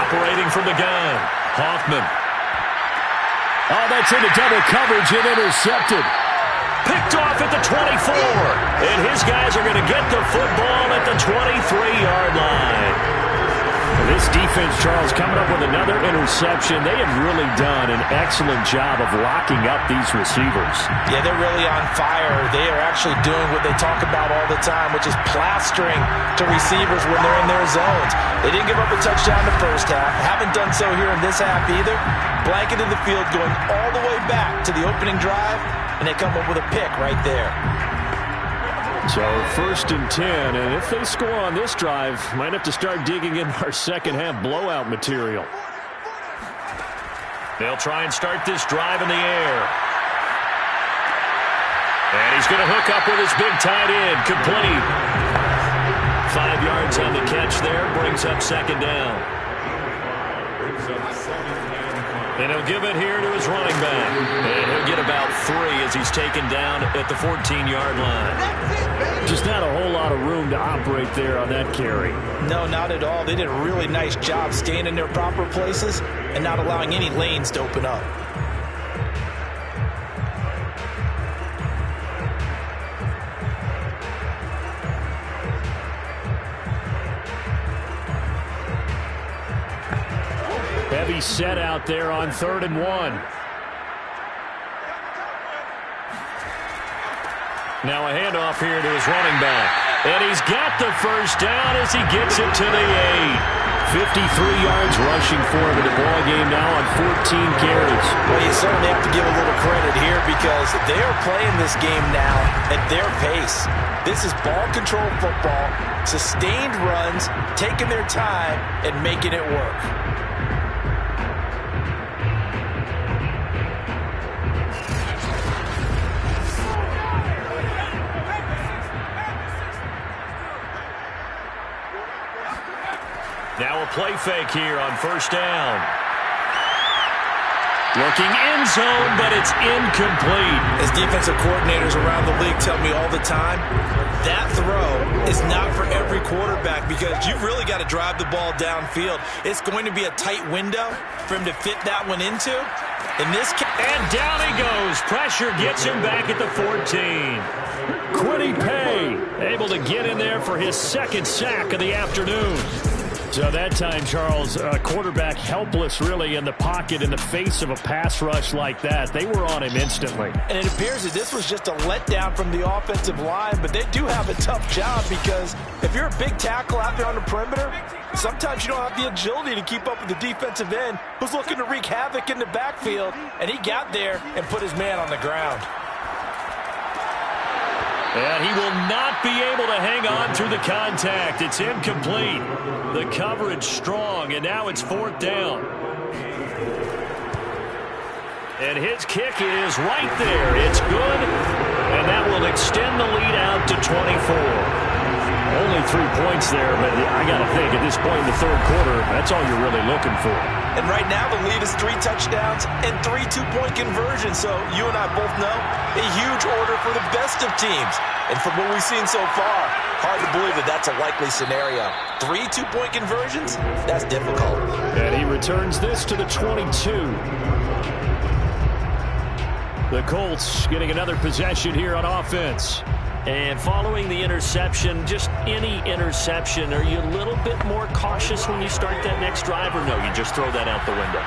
Operating from the gun. Hoffman. Oh, that's into double coverage and intercepted. Picked off at the 24. And his guys are going to get the football at the 23-yard line. This defense, Charles, coming up with another interception. They have really done an excellent job of locking up these receivers. Yeah, they're really on fire. They are actually doing what they talk about all the time, which is plastering to receivers when they're in their zones. They didn't give up a touchdown the first half. Haven't done so here in this half either. Blanketed the field going all the way back to the opening drive, and they come up with a pick right there. So 1st and 10, and if they score on this drive, might have to start digging in our second half blowout material. They'll try and start this drive in the air. And he's going to hook up with his big tight end, complete. 5 yards on the catch there, brings up 2nd down. And he'll give it here to his running back. And he'll get about 3 as he's taken down at the 14-yard line. Just not a whole lot of room to operate there on that carry. No, not at all. They did a really nice job staying in their proper places and not allowing any lanes to open up. Heavy set out there on 3rd and 1. Now a handoff here to his running back. And he's got the first down as he gets it to the 8. 53 yards rushing for him in the ball game now on 14 carries. Well, you certainly have to give a little credit here because they are playing this game now at their pace. This is ball control football, sustained runs, taking their time, and making it work. Now a play fake here on 1st down. Looking end zone, but it's incomplete. As defensive coordinators around the league tell me all the time, that throw is not for every quarterback because you've really got to drive the ball downfield. It's going to be a tight window for him to fit that one into. In this case, and down he goes. Pressure gets him back at the 14. Quiddy Pay able to get in there for his 2nd sack of the afternoon. So that time, Charles, quarterback helpless really in the pocket in the face of a pass rush like that. They were on him instantly. And it appears that this was just a letdown from the offensive line, but they do have a tough job because if you're a big tackle out there on the perimeter, sometimes you don't have the agility to keep up with the defensive end who's looking to wreak havoc in the backfield, and he got there and put his man on the ground. And he will not be able to hang on through the contact. It's incomplete. The coverage strong, and now it's 4th down. And his kick is right there. It's good, and that will extend the lead out to 24. Only 3 points there, but I got to think at this point in the third quarter, that's all you're really looking for. And right now the lead is 3 touchdowns and 3 two-point conversions. So you and I both know a huge order for the best of teams. And from what we've seen so far, hard to believe that that's a likely scenario. 3 two-point conversions? That's difficult. And he returns this to the 22. The Colts getting another possession here on offense. And following the interception, just any interception, are you a little bit more cautious when you start that next drive, or no, you just throw that out the window?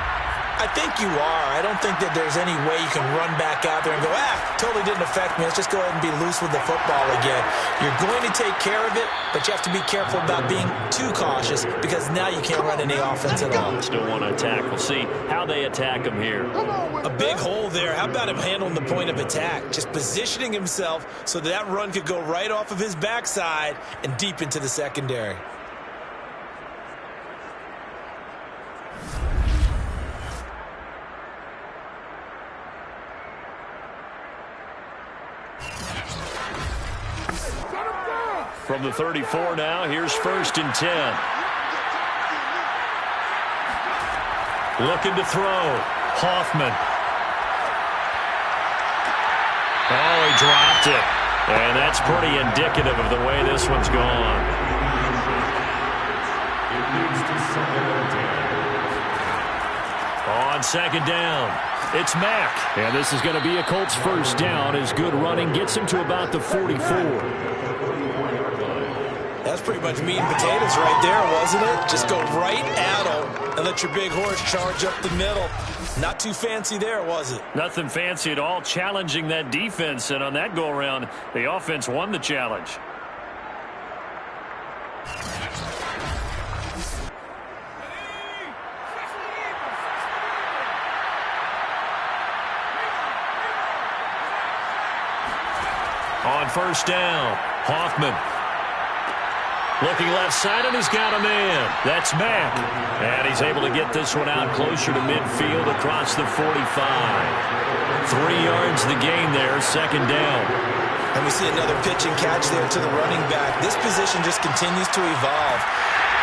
I think you are. I don't think that there's any way you can run back out there and go, totally didn't affect me. Let's just go ahead and be loose with the football again. You're going to take care of it, but you have to be careful about being too cautious because now you can't run any offense at all. Still want to attack. We'll see how they attack him here. A big hole there. How about him handling the point of attack? Just positioning himself so that run could go right off of his backside and deep into the secondary. From the 34 now, here's 1st and 10. Looking to throw. Hoffman. Oh, he dropped it. And that's pretty indicative of the way this one's gone. On 2nd down, it's Mack. And this is going to be a Colts 1st down as good running gets him to about the 44. That's pretty much meat and potatoes right there, wasn't it? Just go right at them and let your big horse charge up the middle. Not too fancy there, was it? Nothing fancy at all, challenging that defense, and on that go-around, the offense won the challenge. On 1st down, Hoffman. Looking left side, and he's got a man. That's Mack. And he's able to get this one out closer to midfield across the 45. 3 yards the gain there, 2nd down. And we see another pitch and catch there to the running back. This position just continues to evolve.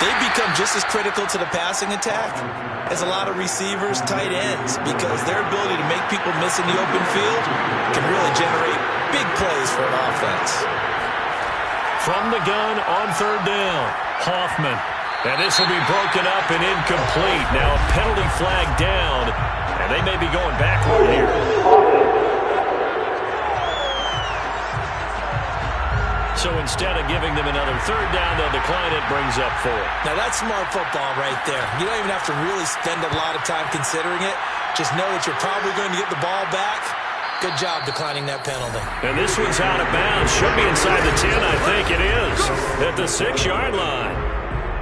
They become just as critical to the passing attack as a lot of receivers, tight ends, because their ability to make people miss in the open field can really generate big plays for an offense. From the gun on 3rd down, Hoffman. And this will be broken up and incomplete. Now a penalty flag down, and they may be going backward here. So instead of giving them another 3rd down, they'll decline it, brings up 4. Now that's smart football right there. You don't even have to really spend a lot of time considering it. Just know that you're probably going to get the ball back. Good job declining that penalty. And this one's out of bounds. Should be inside the 10, I think it is. At the 6-yard line.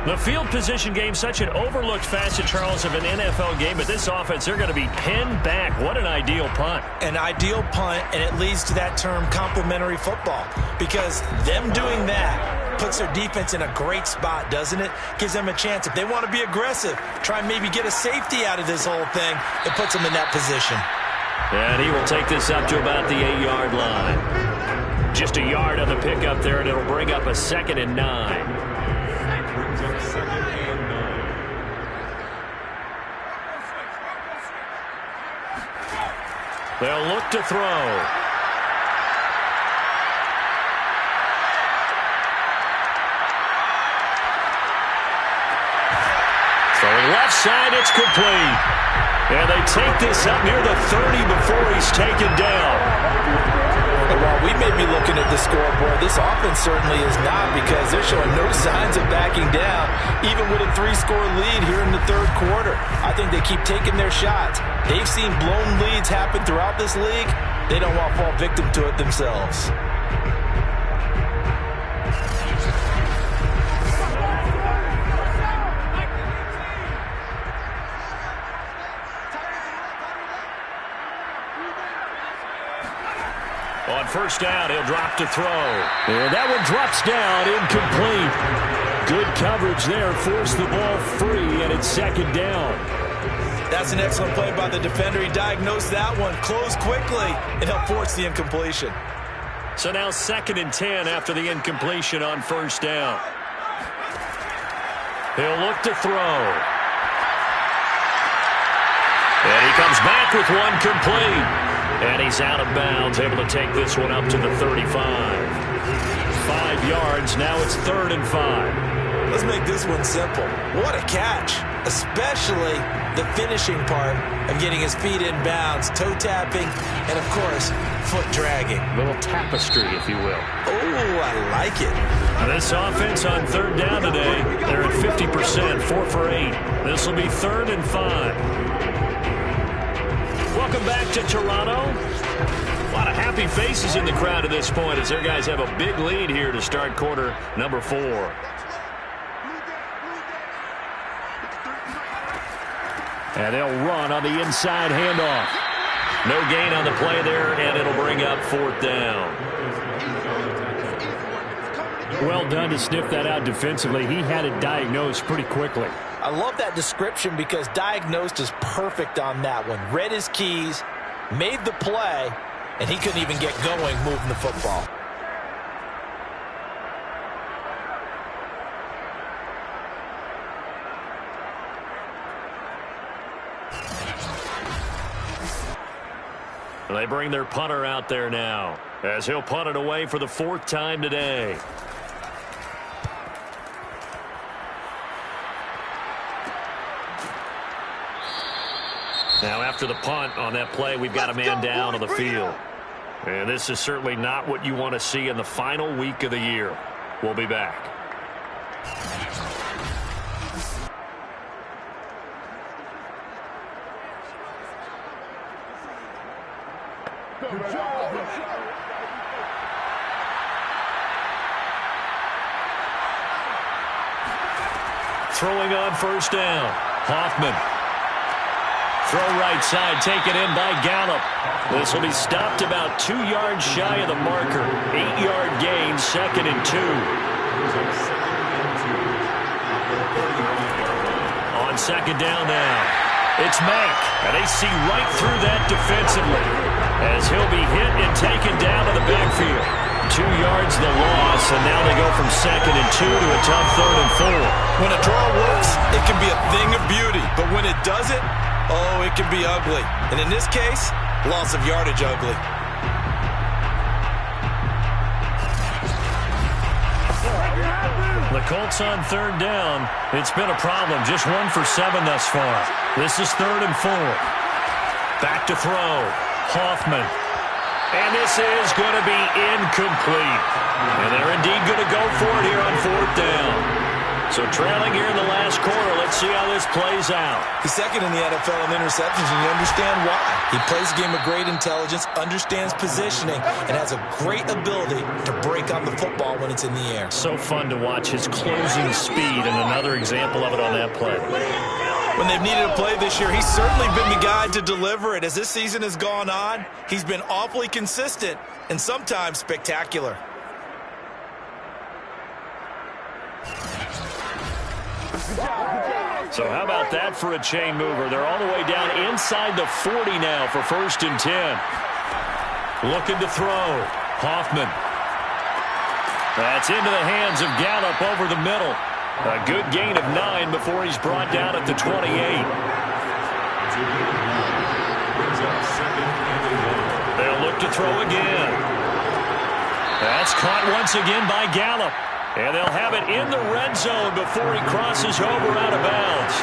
The field position game, such an overlooked facet, Charles, of an NFL game. But this offense, they're going to be pinned back. What an ideal punt. An ideal punt, and it leads to that term complementary football. Because them doing that puts their defense in a great spot, doesn't it? Gives them a chance. If they want to be aggressive, try and maybe get a safety out of this whole thing, it puts them in that position. And he will take this up to about the 8-yard line. Just a yard on the pickup there, and it'll bring up a 2nd and 9. They'll look to throw. Throwing left side, it's complete. And they take this up near the 30 before he's taken down. And while we may be looking at the scoreboard, this offense certainly is not, because they're showing no signs of backing down, even with a 3-score lead here in the third quarter. I think they keep taking their shots. They've seen blown leads happen throughout this league. They don't want to fall victim to it themselves. On first down, he'll drop to throw. And that one drops down, incomplete. Good coverage there, forced the ball free, and it's second down. That's an excellent play by the defender. He diagnosed that one, closed quickly, and helped force the incompletion. So now 2nd and 10 after the incompletion on first down. He'll look to throw. And he comes back with one complete. And he's out of bounds, able to take this one up to the 35. 5 yards, now it's 3rd and 5. Let's make this one simple. What a catch, especially the finishing part of getting his feet in bounds, toe tapping, and of course, foot dragging. Little tapestry, if you will. Oh, I like it. Now this offense on 3rd down today, they're at 50%, 4 for 8. This will be 3rd and 5. Welcome back to Toronto. A lot of happy faces in the crowd at this point as their guys have a big lead here to start quarter number 4. And they'll run on the inside handoff. No gain on the play there, and it'll bring up 4th down. Well done to sniff that out defensively. He had it diagnosed pretty quickly. I love that description, because diagnosed is perfect on that one. Read his keys, made the play, and he couldn't even get going moving the football. They bring their punter out there now, as he'll punt it away for the 4th time today. Now after the punt on that play, we've got a man down on the field. And this is certainly not what you want to see in the final week of the year. We'll be back. Throwing on first down, Hoffman. Throw right side, taken in by Gallup. This will be stopped about 2 yards shy of the marker. 8-yard gain, 2nd and 2. On second down now, it's Mack. And they see right through that defensively, as he'll be hit and taken down to the backfield. 2 yards the loss, and now they go from 2nd and 2 to a tough 3rd and 4. When a draw works, it can be a thing of beauty. But when it doesn't, oh, it can be ugly. And in this case, loss of yardage ugly. The Colts on 3rd down. It's been a problem. Just 1 for 7 thus far. This is 3rd and 4. Back to throw. Hoffman. And this is going to be incomplete. And they're indeed going to go for it here on 4th down. So trailing here in the last quarter, let's see how this plays out. He's 2nd in the NFL in interceptions, and you understand why. He plays a game of great intelligence, understands positioning, and has a great ability to break on the football when it's in the air. So fun to watch his closing speed, and another example of it on that play. When they've needed a play this year, he's certainly been the guy to deliver it. As this season has gone on, he's been awfully consistent and sometimes spectacular. So how about that for a chain mover? They're all the way down inside the 40 now for 1st and 10. Looking to throw. Hoffman. That's into the hands of Gallup over the middle. A good gain of 9 before he's brought down at the 28. They'll look to throw again. That's caught once again by Gallup. And they'll have it in the red zone before he crosses over out of bounds.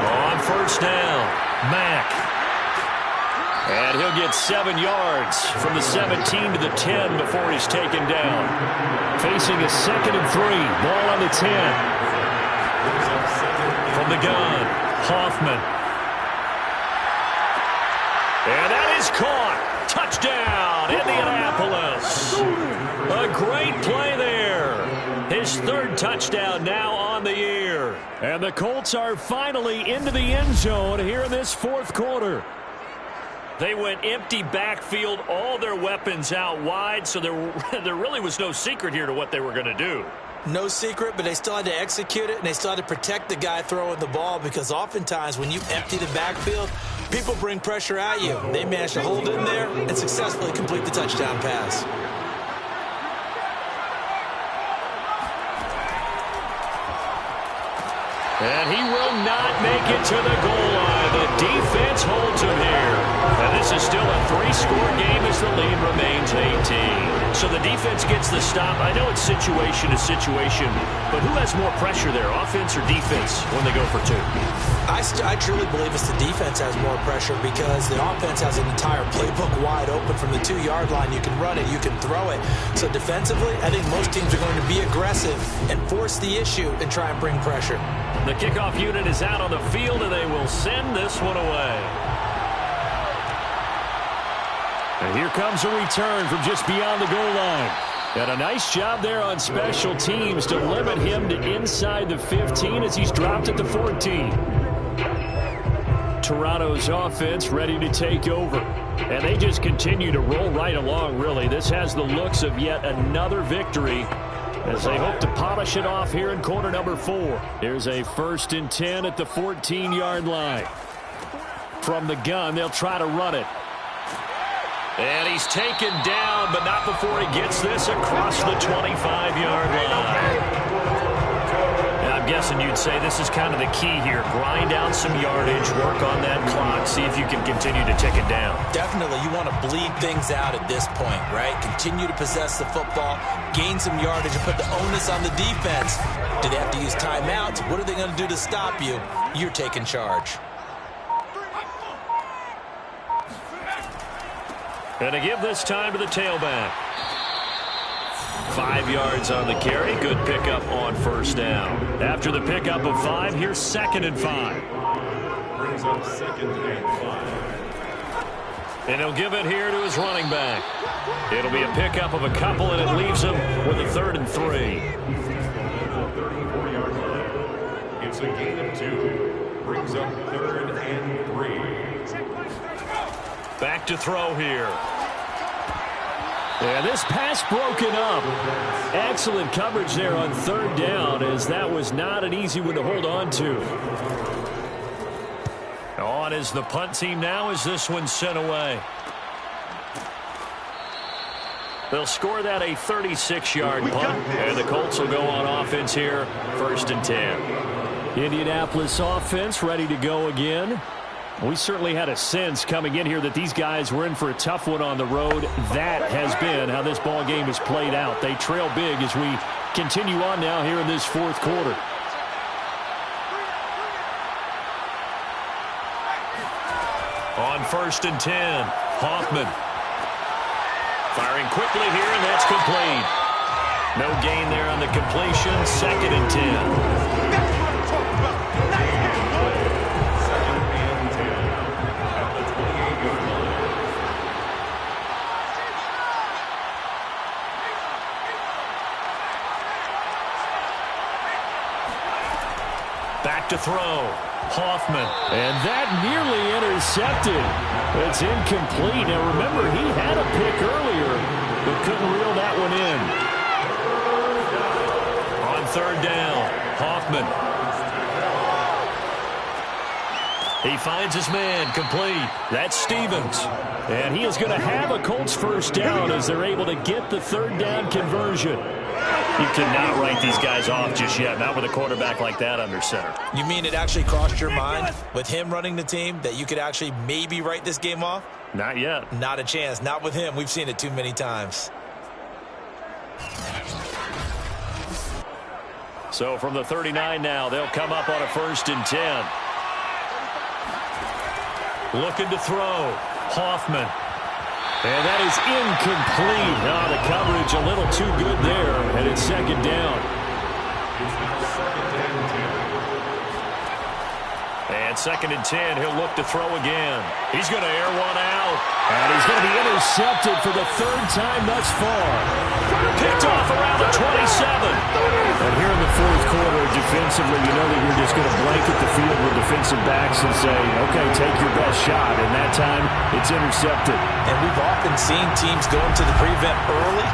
On first down, Mack. And he'll get 7 yards from the 17 to the 10 before he's taken down. Facing a 2nd and 3. Ball on the 10. From the gun, Hoffman. And that is caught. Touchdown, Indianapolis. A great play there. His 3rd touchdown now on the year. And the Colts are finally into the end zone here in this 4th quarter. They went empty backfield, all their weapons out wide, so there really was no secret here to what they were going to do. No secret, but they still had to execute it, and they still had to protect the guy throwing the ball, because oftentimes when you empty the backfield, people bring pressure at you. They managed to hold in there and successfully complete the touchdown pass. And he will not make it to the goal line. The defense holds him here. And this is still a 3-score game as the lead remains 18. So the defense gets the stop. I know it's situation to situation, but who has more pressure there, offense or defense, when they go for 2? I truly believe it's the defense has more pressure, because the offense has an entire playbook wide open from the 2-yard line. You can run it, you can throw it. So defensively, I think most teams are going to be aggressive and force the issue and try and bring pressure. The kickoff unit is out on the field, and they will send this one away. And here comes a return from just beyond the goal line. And a nice job there on special teams to limit him to inside the 15 as he's dropped at the 14. Toronto's offense ready to take over. And they just continue to roll right along, really. This has the looks of yet another victory as they hope to polish it off here in quarter number 4. Here's a 1st and 10 at the 14-yard line. From the gun, they'll try to run it. And he's taken down, but not before he gets this across the 25-yard line. And I'm guessing you'd say this is kind of the key here. Grind out some yardage, work on that clock, see if you can continue to tick it down. Definitely, you want to bleed things out at this point, right? Continue to possess the football, gain some yardage, and put the onus on the defense. Do they have to use timeouts? What are they going to do to stop you? You're taking charge. And to give this time to the tailback. 5 yards on the carry. Good pickup on 1st down. After the pickup of 5, here's 2nd and 5. Brings up 2nd and 5. And he'll give it here to his running back. It'll be a pickup of a couple, and it leaves him with a 3rd and 3. 34-yard line. It's a gain of 2. Brings up 3rd and 3. Back to throw here. Yeah, this pass broken up. Excellent coverage there on 3rd down, as that was not an easy one to hold on to. On is the punt team now as this one's sent away. They'll score that a 36-yard punt, and the Colts will go on offense here, 1st and 10. Indianapolis offense ready to go again. We certainly had a sense coming in here that these guys were in for a tough one on the road. That has been how this ball game has played out. They trail big as we continue on now here in this 4th quarter. On 1st and 10, Hoffman. Firing quickly here, and that's complete. No gain there on the completion. 2nd and 10. Back to throw. Hoffman. And that nearly intercepted. It's incomplete. Now remember, he had a pick earlier, but couldn't reel that one in. On 3rd down, Hoffman. He finds his man, complete. That's Stevens. And he is going to have a Colts 1st down as they're able to get the 3rd down conversion. You cannot write these guys off just yet, not with a quarterback like that under center. You mean it actually crossed your mind with him running the team that you could actually maybe write this game off? Not yet. Not a chance. Not with him. We've seen it too many times. So from the 39 now, they'll come up on a 1st and 10. Looking to throw. Hoffman. And that is incomplete. Oh, the coverage a little too good there, and it's second down. And 2nd and 10, he'll look to throw again. He's going to air one out. And he's going to be intercepted for the 3rd time thus far. Picked off around the 27. And here in the 4th quarter, defensively, you know that you're just going to blanket the field with defensive backs and say, okay, take your best shot. And that time, it's intercepted. And we've often seen teams go into the prevent early,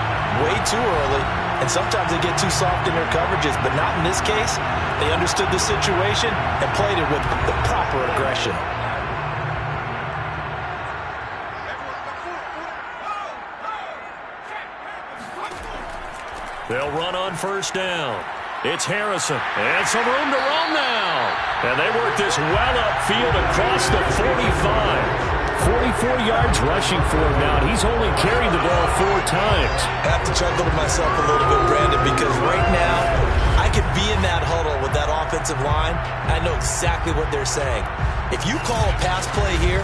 way too early, and sometimes they get too soft in their coverages, but not in this case. They understood the situation and played it with the proper aggression. They'll run on 1st down. It's Harrison. And some room to run now. And they work this well upfield across the 45. 44 yards rushing for him now, and he's only carried the ball 4 times. I have to chuckle to myself a little bit, Brandon, because right now I could be in that huddle with that offensive line. I know exactly what they're saying. If you call a pass play here,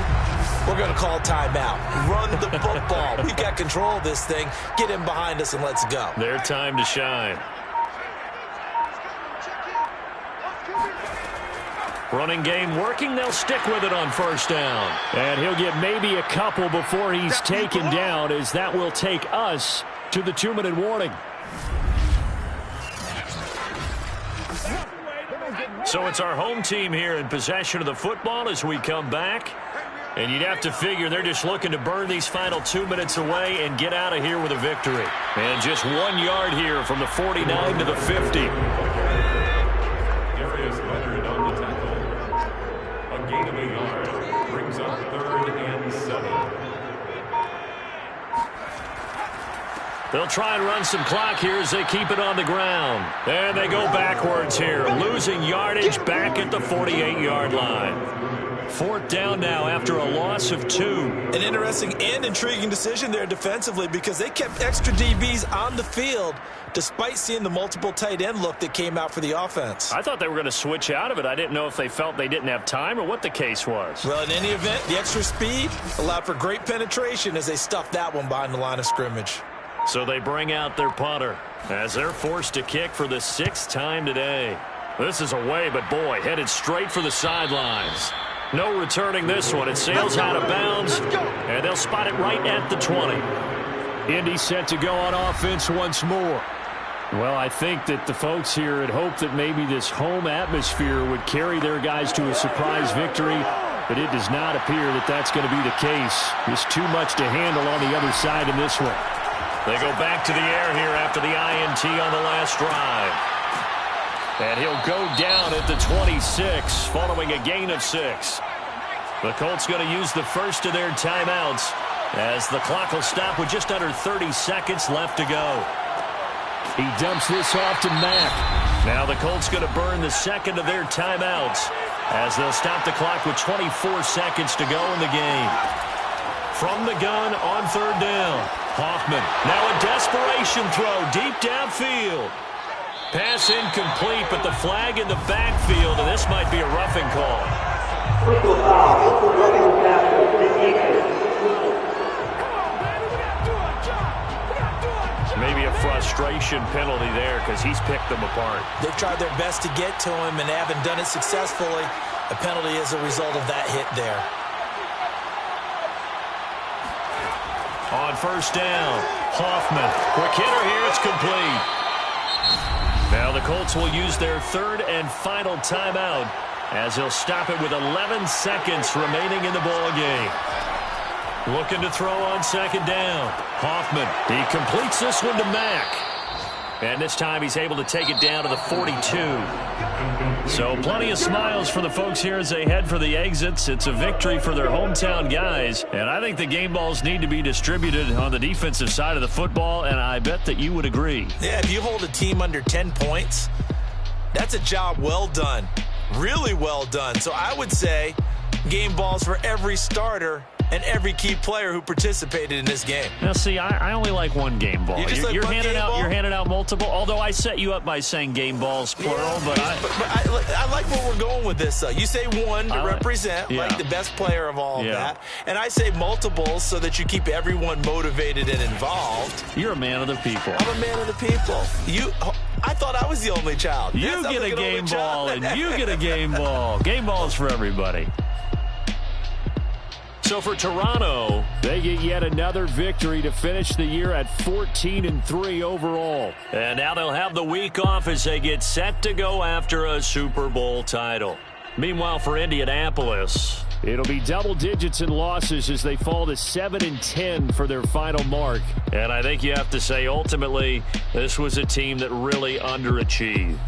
we're going to call timeout. Run the football. We've got control of this thing. Get in behind us and let's go. Their time to shine. Running game working. They'll stick with it on 1st down. And he'll get maybe a couple before he's taken down, as that will take us to the 2-minute warning. So it's our home team here in possession of the football as we come back. And you'd have to figure they're just looking to burn these final 2 minutes away and get out of here with a victory. And just 1 yard here from the 49 to the 50. Darius Leonard on the tackle. A gain of a yard brings up 3rd and 7. They'll try and run some clock here as they keep it on the ground. And they go backwards here, losing yardage back at the 48-yard line. 4th down now after a loss of 2. An interesting and intriguing decision there defensively, because they kept extra DBs on the field despite seeing the multiple tight end look that came out for the offense. I thought they were going to switch out of it. I didn't know if they felt they didn't have time or what the case was. Well, in any event, the extra speed allowed for great penetration as they stuffed that one behind the line of scrimmage. So they bring out their punter as they're forced to kick for the 6th time today. This is away, but boy, headed straight for the sidelines. No returning this one. It sails out of bounds, and they'll spot it right at the 20. Indy set to go on offense once more. Well, I think that the folks here had hoped that maybe this home atmosphere would carry their guys to a surprise victory, but it does not appear that that's going to be the case. Just too much to handle on the other side in this one. They go back to the air here after the INT on the last drive. And he'll go down at the 26 following a gain of 6. The Colts going to use the first of their timeouts as the clock will stop with just under 30 seconds left to go. He dumps this off to Mack. Now the Colts going to burn the second of their timeouts as they'll stop the clock with 24 seconds to go in the game. From the gun on 3rd down, Hoffman. Now a desperation throw deep downfield. Pass incomplete, but the flag in the backfield, and this might be a roughing call. Maybe a frustration penalty there because he's picked them apart. They've tried their best to get to him and haven't done it successfully. A penalty is a result of that hit there. On 1st down, Hoffman. Quick hitter here, it's complete. Now the Colts will use their 3rd and final timeout as they'll stop it with 11 seconds remaining in the ball game. Looking to throw on 2nd down. Hoffman, he completes this one to Mack. And this time he's able to take it down to the 42. So plenty of smiles for the folks here as they head for the exits. It's a victory for their hometown guys. And I think the game balls need to be distributed on the defensive side of the football, and I bet that you would agree. Yeah, if you hold a team under 10 points, that's a job well done. Really well done. So I would say game balls for every starter and every key player who participated in this game. Now, see, I only like one game ball. You're handing out multiple. Although I set you up by saying game balls plural, but I like where we're going with this. You say one to represent, like the best player of all of that, and I say multiples so that you keep everyone motivated and involved. You're a man of the people. I'm a man of the people. I thought I was the only child. You get a game ball, and you get a game ball. Game balls for everybody. So for Toronto, they get yet another victory to finish the year at 14-3 overall. And now they'll have the week off as they get set to go after a Super Bowl title. Meanwhile, for Indianapolis, it'll be double digits in losses as they fall to 7-10 for their final mark. And I think you have to say, ultimately, this was a team that really underachieved.